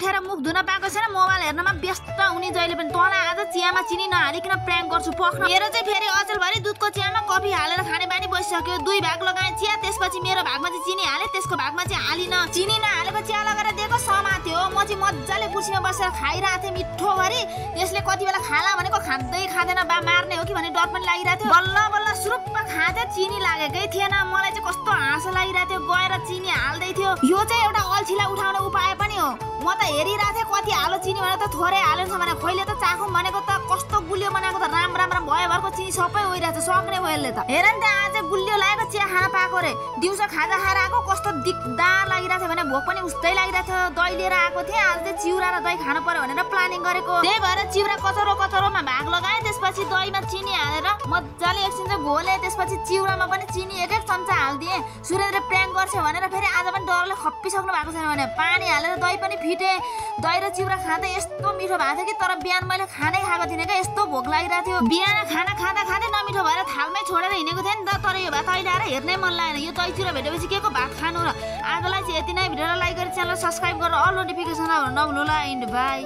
उठेर मुख धुन पाएको छैन मोबाइल हेर्नमा व्यस्त हुने जहिले पनि तँलाई आज चियामा चिनी नहालिकन प्र्याङ्क गर्छु पख्न मेरो चाहिँ फेरि अचेलभरि दुधको चियामा कफी हालेर खाने बानी बसिसक्यो 2 भाग लगाएँ चिया त्यसपछि मेरो भागमा चाहिँ चिनी हाले त्यसको भागमा चाहिँ हालिन चिनी नहालेको चिया लगाएर दिएको समात्यो म चाहिँ मजाले कुर्सीमा बसेर खाइरहेको थिएँ मिठो भरि त्यसले कति बेला खाला भनेको खाँदै खाँदैन बा मार्ने हो कि भन्ने डर पनि लागिरहेको थियो बल्ल बल्ल सुरुप्प खाँदै चिनी लागेकै थिएन मलाई चाहिँ कस्तो हाँसो लागिरहेको थियो गएर चिनी हाल्दै थियो यो चाहिँ एउटा अल्छीलाई उठाउने उपाय पनि हो म त हेरिरहेको थिएँ कति हालो चिनी भने त थोरै हालेछ भने खैले त चाखौँ भनेको त कस्तो गुलियो बनाएको त राम भयो भरको चिनी सबै ओइरहेछ सक्ने भयो यसले त हेर नि त आज गुलियो लागेको चिया खान पाएको रे दिउँसो खाजा खाएर आएको कस्तो दिक्दार लागिरहेको थियो भने भोक पनि उस्तै लागिरहेको थियो दही लिएर आएको थिएँ आज चाहिँ चिउरा र दही खानु पर्यो भनेर प्लानिङ गरेको त्यही भएर चिउरा कचरोमा भाग लगाएँ त्यसपछि दहीमा चिनी हालेर मजाले एकछिन चाहिँ घोले त्यसपछि चिउरामा पनि चिनी एक चम्चा हालिदिएँ सुरेन्द्र प्र्याङ्क गर्छ भनेर फेरि आज पनि डरले खप्पिसक्नु भएको छैन भने पानी हालेर दही पनि फिटे दही र चिउरा खाँदै यस्तो मिठो भएको थियो कि तर बिहान मैले खानै खाएको थिइनँ क्या यस्तो भोक लागिरहेको थियो बिहान खाना खाँदै नमिठो भएर थालमै छोडेर हिँडेको थिएँ नि त तर यो भात अहिले आएर हेर्नै मन लागेन यो दही चिउरा भेटेपछि के को भात खानु र आजलाई चाहिँ यति नै भिडियोलाई लाइक गरी च्यानल सब्स्क्राइब गरेर अल नोटिफिकेसन नभुल्नु ल एन्ड बाई